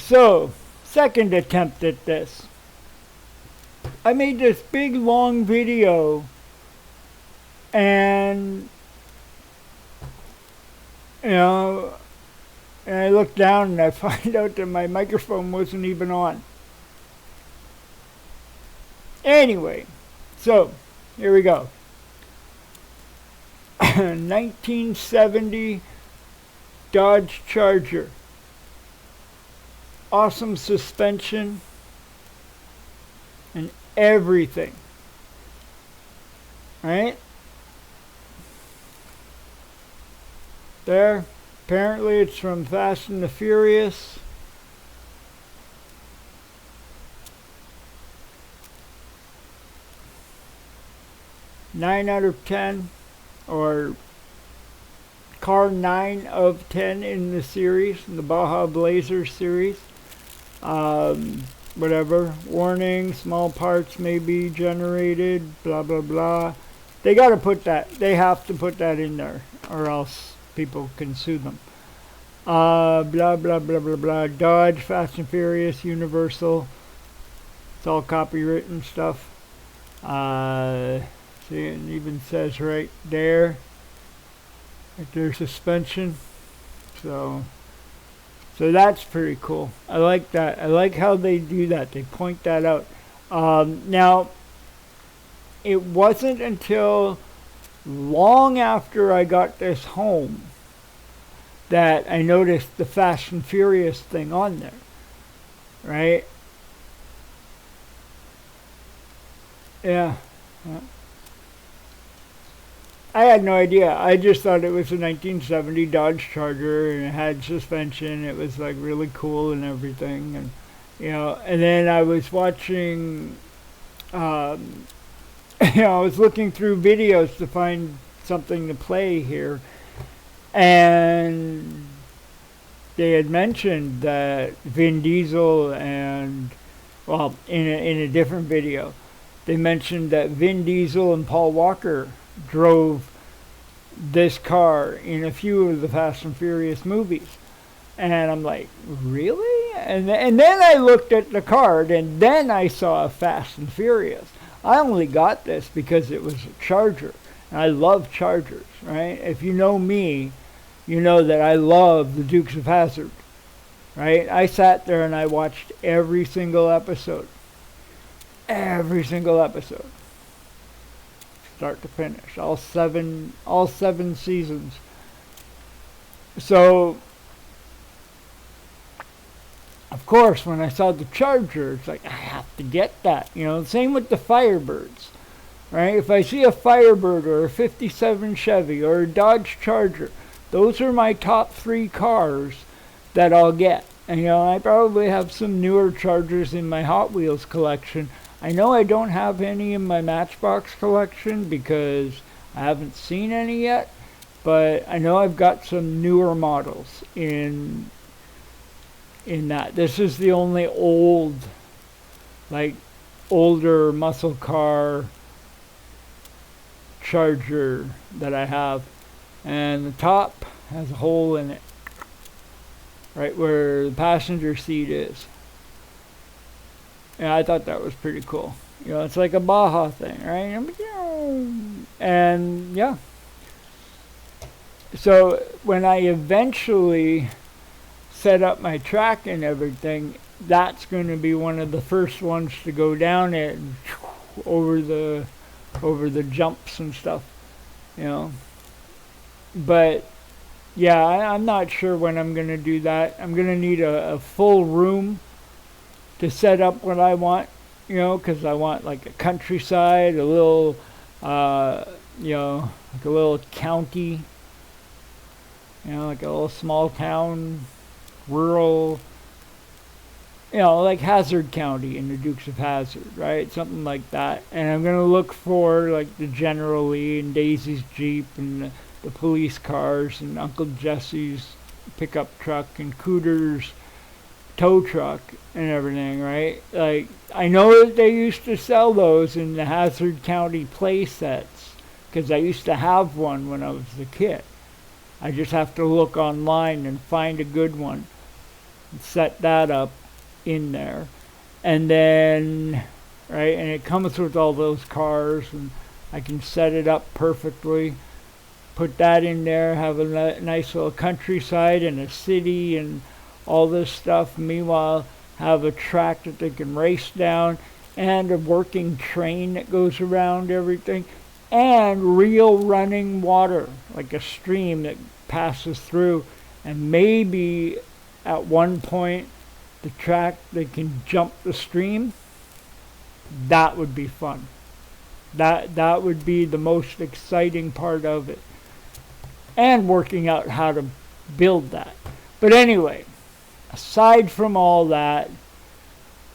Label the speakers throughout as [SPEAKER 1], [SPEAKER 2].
[SPEAKER 1] So, second attempt at this. I made this big long video and you know, and I look down and I find out that my microphone wasn't even on. Anyway, so here we go. 1970 Dodge Charger. Awesome suspension and everything. Right? There. Apparently it's from Fast and the Furious. Nine out of 10, or car 9 of 10 in the series, in the Baja Blazer series. Whatever. Warning, small parts may be generated, blah blah blah. They gotta put that, they have to put that in there, or else people can sue them. Blah blah blah blah blah. Dodge, Fast and Furious, Universal. It's all copywritten stuff. See, it even says right there that there's suspension. So that's pretty cool. I like that. I like how they do that. They point that out. Now, it wasn't until long after I got this home that I noticed the Fast and Furious thing on there. Right? Yeah. I had no idea. I just thought it was a 1970 Dodge Charger and it had suspension. It was like really cool and everything. And and then I was watching, I was looking through videos to find something to play here. And they had mentioned that Vin Diesel and, well, in a different video, they mentioned that Vin Diesel and Paul Walker drove this car in a few of the Fast and Furious movies. And I'm like, really? And then I looked at the card, and then I saw Fast and Furious. I only got this because it was a Charger. And I love Chargers, right? If you know me, you know that I love the Dukes of Hazzard, right? I sat there and I watched every single episode. Every single episode. Start to finish. All seven seasons. So, of course, when I saw the Charger, it's like, I have to get that. Same with the Firebirds. Right? If I see a Firebird or a 57 Chevy or a Dodge Charger, those are my top 3 cars that I'll get. And I probably have some newer Chargers in my Hot Wheels collection. I know I don't have any in my Matchbox collection because I haven't seen any yet, but I know I've got some newer models in that. This is the only older muscle car Charger that I have, and the top has a hole in it, right where the passenger seat is. Yeah, I thought that was pretty cool. It's like a Baja thing, right? And yeah. So when I eventually set up my track and everything, that's going to be one of the first ones to go down it over the jumps and stuff, But yeah, I'm not sure when I'm going to do that. I'm going to need a full room to set up what I want, because I want like a countryside, a little, like a little county, like a little small town, rural, like Hazard County in the Dukes of Hazzard, right? Something like that. And I'm going to look for like the General Lee and Daisy's Jeep and the police cars and Uncle Jesse's pickup truck and Cooter's tow truck and everything, right? Like, I know that they used to sell those in the Hazard County play sets, because I used to have one when I was a kid. I just have to look online and find a good one. set that up in there. And then, right, and it comes with all those cars, and I can set it up perfectly. Put that in there, have a nice little countryside and a city and all this stuff. Meanwhile, have a track that they can race down and a working train that goes around everything and real running water, like a stream that passes through. And maybe at one point the track they can jump the stream. That would be fun. That would be the most exciting part of it. And working out how to build that. But anyway, aside from all that,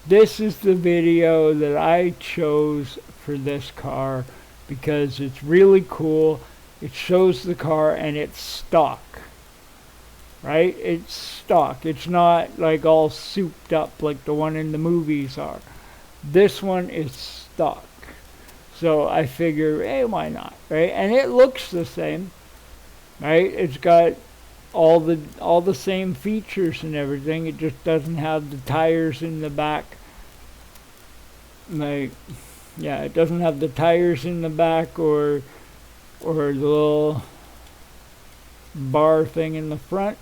[SPEAKER 1] this is the video that I chose for this car because it's really cool. It shows the car and it's stock. Right? It's stock. It's not like all souped up like the one in the movies are. This one is stock. So I figure, hey, why not? Right? And it looks the same. Right? It's got all the same features and everything. It just doesn't have the tires in the back. Like, yeah, it doesn't have the tires in the back or the little bar thing in the front,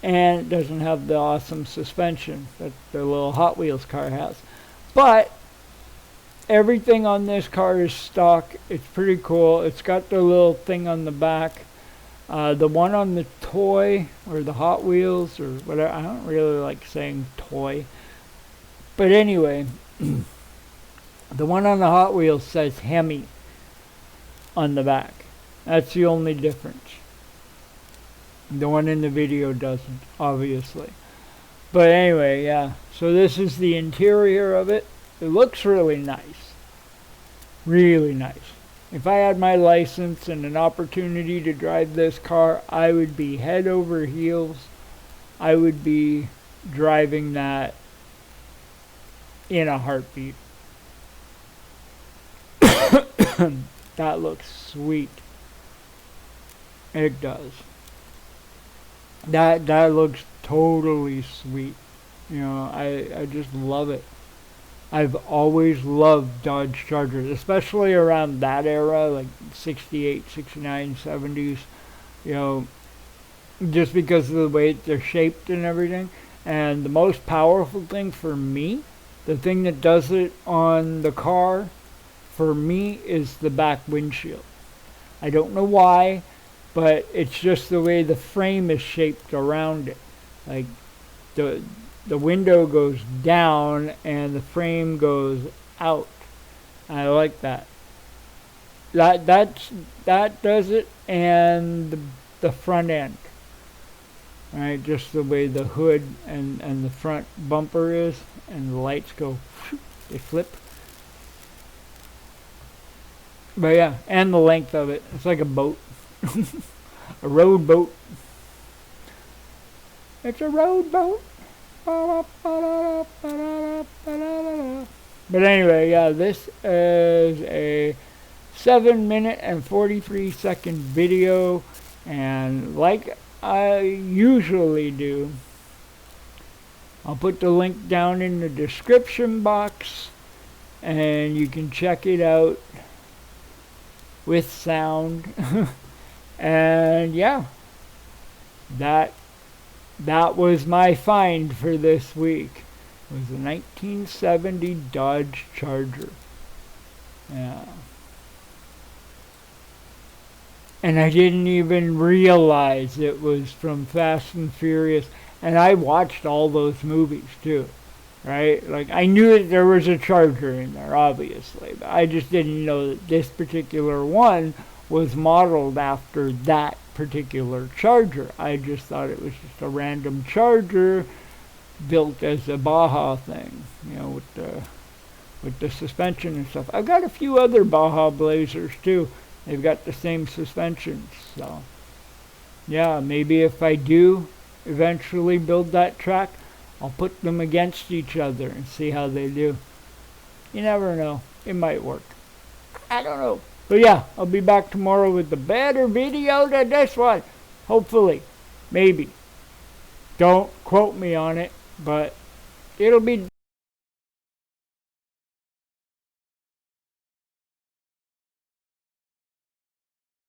[SPEAKER 1] and it doesn't have the awesome suspension that the little Hot Wheels car has. But everything on this car is stock. It's pretty cool. It's got the little thing on the back. The one on the toy, or the Hot Wheels, or whatever, I don't really like saying toy. But anyway, the one on the Hot Wheels says Hemi on the back. That's the only difference. The one in the video doesn't, obviously. But anyway, yeah. So this is the interior of it. It looks really nice. Really nice. If I had my license and an opportunity to drive this car, I would be head over heels. I would be driving that in a heartbeat. That looks sweet. It does. That looks totally sweet. You know, I just love it. I've always loved Dodge Chargers, especially around that era, like 68, 69, 70s, you know, just because of the way they're shaped and everything. And the most powerful thing for me, the thing that does it on the car, for me, is the back windshield. I don't know why, but it's just the way the frame is shaped around it. Like, the window goes down and the frame goes out. I like that. That does it, and the front end. Right, just the way the hood and the front bumper is, and the lights go, they flip. But yeah, and the length of it. It's like a boat. A road boat. It's a road boat. But anyway, yeah, this is a 7-minute and 43-second video, and like I usually do, I'll put the link down in the description box, and you can check it out with sound. And yeah, that was my find for this week. It was a 1970 Dodge Charger. Yeah. And I didn't even realize it was from Fast and Furious. And I watched all those movies too. Right? Like, I knew that there was a Charger in there, obviously. But I just didn't know that this particular one was modeled after that particular Charger. I just thought it was just a random Charger built as a Baja thing, you know, with the suspension and stuff. I've got a few other Baja Blazers too. They've got the same suspensions, so yeah, maybe if I do eventually build that track, I'll put them against each other and see how they do. You never know. It might work. I don't know. But yeah, I'll be back tomorrow with a better video than this one. Hopefully. Maybe. Don't quote me on it, but it'll be